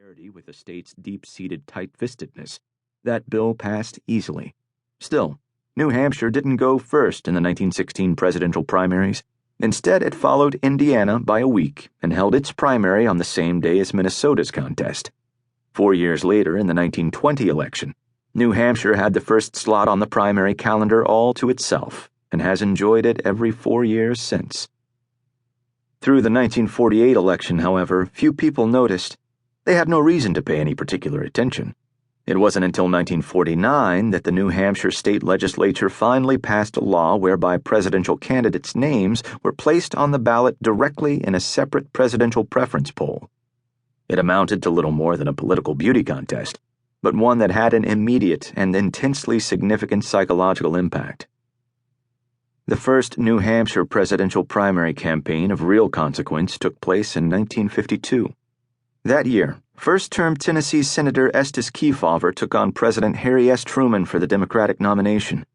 familiarity with the state's deep-seated tight-fistedness, that bill passed easily. Still, New Hampshire didn't go first in the 1916 presidential primaries. Instead, it followed Indiana by a week and held its primary on the same day as Minnesota's contest. 4 years later, in the 1920 election, New Hampshire had the first slot on the primary calendar all to itself and has enjoyed it every 4 years since. Through the 1948 election, however, few people noticed. They had no reason to pay any particular attention. It wasn't until 1949 that the New Hampshire state legislature finally passed a law whereby presidential candidates' names were placed on the ballot directly in a separate presidential preference poll. It amounted to little more than a political beauty contest, but one that had an immediate and intensely significant psychological impact. The first New Hampshire presidential primary campaign of real consequence took place in 1952. That year, first-term Tennessee Senator Estes Kefauver took on President Harry S. Truman for the Democratic nomination.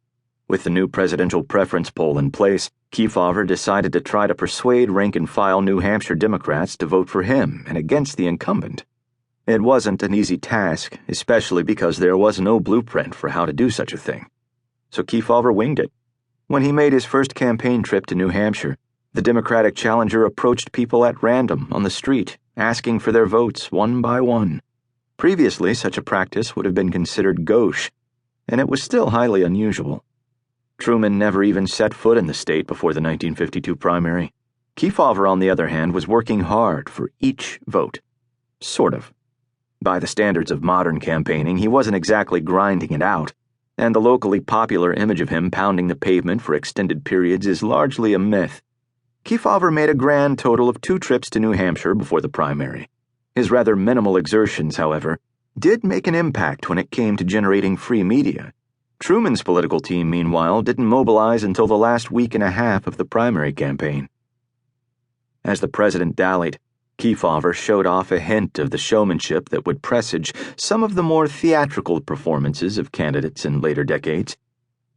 With the new presidential preference poll in place, Kefauver decided to try to persuade rank-and-file New Hampshire Democrats to vote for him and against the incumbent. It wasn't an easy task, especially because there was no blueprint for how to do such a thing. So Kefauver winged it. When he made his first campaign trip to New Hampshire, the Democratic challenger approached people at random on the street, asking for their votes one by one. Previously, such a practice would have been considered gauche, and it was still highly unusual. Truman never even set foot in the state before the 1952 primary. Kefauver, on the other hand, was working hard for each vote. Sort of. By the standards of modern campaigning, he wasn't exactly grinding it out, and the locally popular image of him pounding the pavement for extended periods is largely a myth. Kefauver made a grand total of 2 trips to New Hampshire before the primary. His rather minimal exertions, however, did make an impact when it came to generating free media. Truman's political team, meanwhile, didn't mobilize until the last week and a half of the primary campaign. As the president dallied, Kefauver showed off a hint of the showmanship that would presage some of the more theatrical performances of candidates in later decades.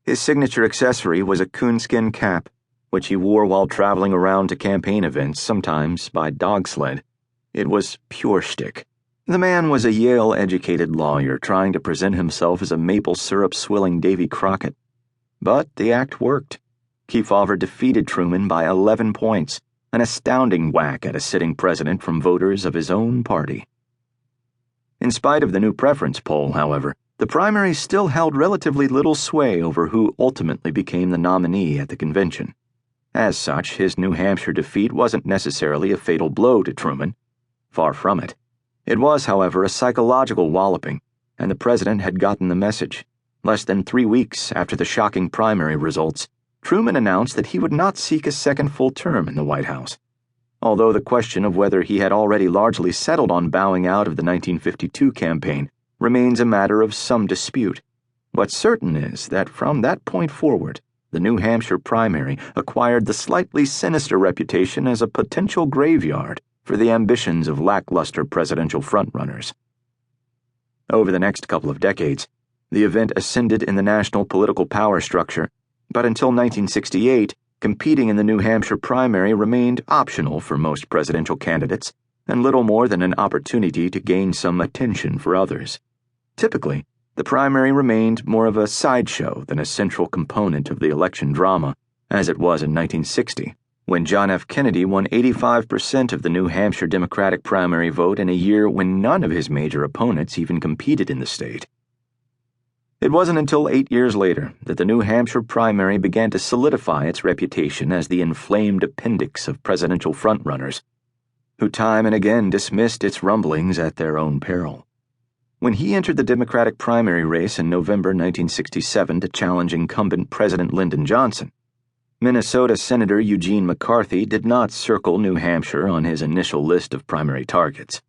His signature accessory was a coonskin cap, which he wore while traveling around to campaign events, sometimes by dog sled. It was pure shtick. The man was a Yale-educated lawyer trying to present himself as a maple syrup-swilling Davy Crockett. But the act worked. Kefauver defeated Truman by 11 points, an astounding whack at a sitting president from voters of his own party. In spite of the new preference poll, however, the primaries still held relatively little sway over who ultimately became the nominee at the convention. As such, his New Hampshire defeat wasn't necessarily a fatal blow to Truman. Far from it. It was, however, a psychological walloping, and the president had gotten the message. Less than 3 weeks after the shocking primary results, Truman announced that he would not seek a second full term in the White House. Although the question of whether he had already largely settled on bowing out of the 1952 campaign remains a matter of some dispute, what's certain is that from that point forward, the New Hampshire primary acquired the slightly sinister reputation as a potential graveyard for the ambitions of lackluster presidential frontrunners. Over the next couple of decades, the event ascended in the national political power structure, but until 1968, competing in the New Hampshire primary remained optional for most presidential candidates, and little more than an opportunity to gain some attention for others. Typically, the primary remained more of a sideshow than a central component of the election drama, as it was in 1960, when John F. Kennedy won 85% of the New Hampshire Democratic primary vote in a year when none of his major opponents even competed in the state. It wasn't until 8 years later that the New Hampshire primary began to solidify its reputation as the inflamed appendix of presidential frontrunners, who time and again dismissed its rumblings at their own peril. When he entered the Democratic primary race in November 1967 to challenge incumbent President Lyndon Johnson, Minnesota Senator Eugene McCarthy did not circle New Hampshire on his initial list of primary targets.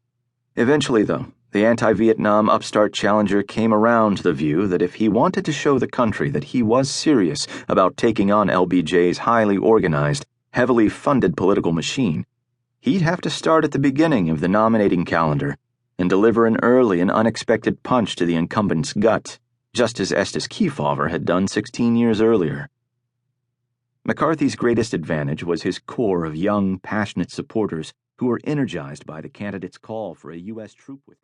Eventually, though, the anti-Vietnam upstart challenger came around to the view that if he wanted to show the country that he was serious about taking on LBJ's highly organized, heavily funded political machine, he'd have to start at the beginning of the nominating calendar and deliver an early and unexpected punch to the incumbent's gut, just as Estes Kefauver had done 16 years earlier. McCarthy's greatest advantage was his core of young, passionate supporters who were energized by the candidate's call for a U.S. troop withdrawal.